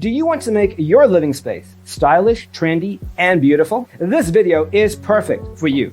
Do you want to make your living space stylish, trendy, and beautiful? This video is perfect for you.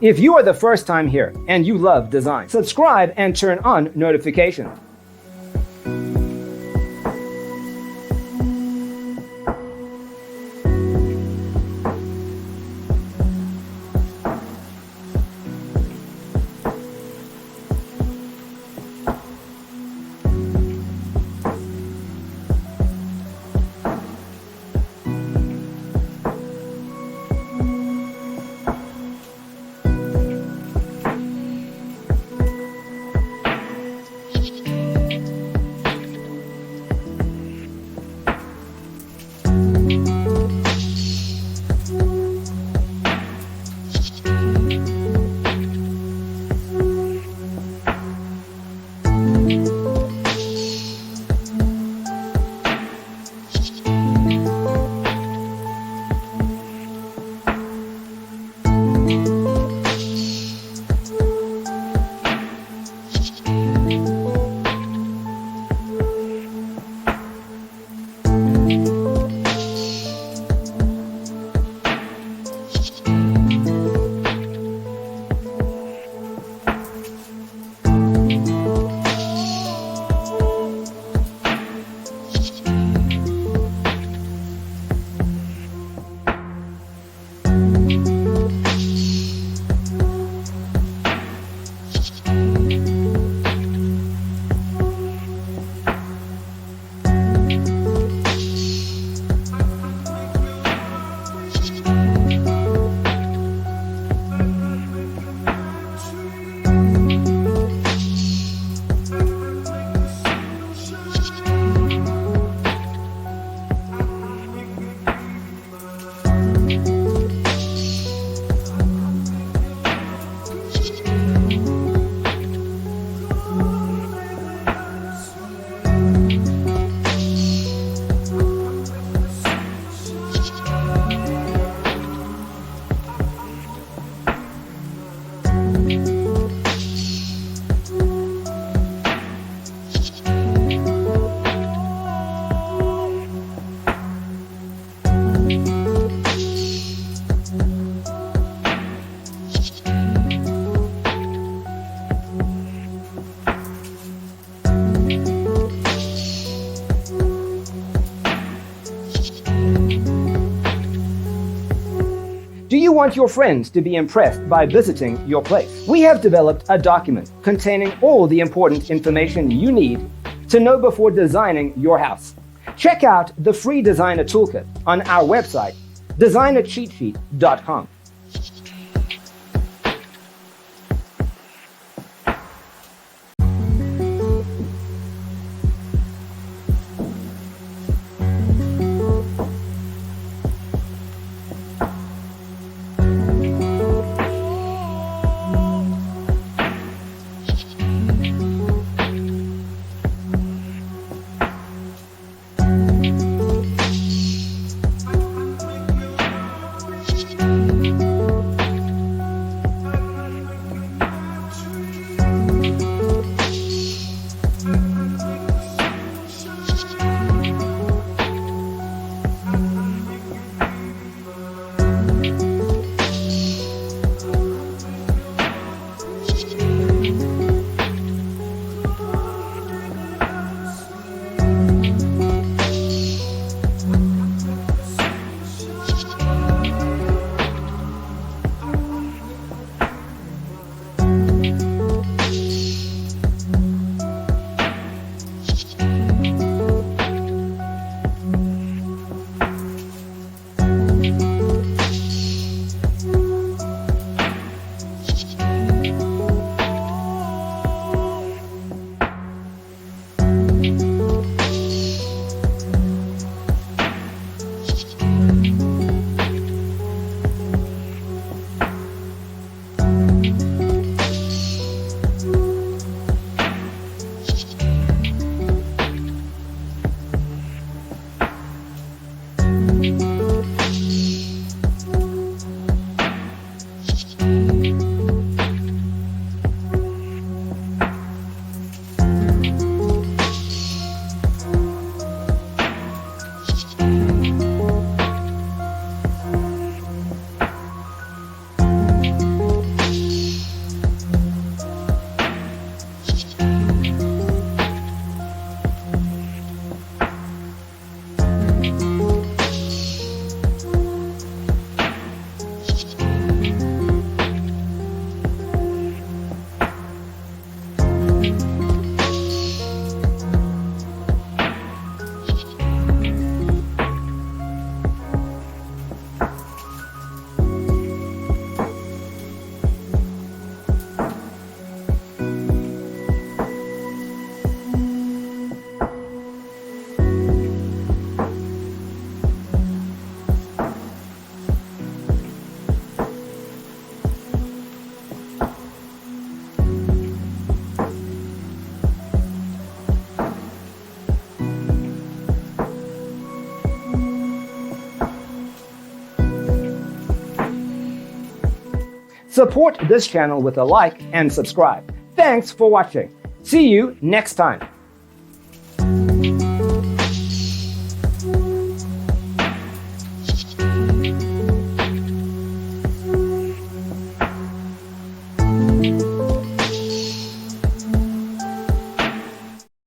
If you are the first time here and you love design, subscribe and turn on notifications. you want your friends to be impressed by visiting your place. We have developed a document containing all the important information you need to know before designing your house. Check out the free designer toolkit on our website, designercheatsheet.com. Support this channel with a like and subscribe. Thanks for watching. See you next time.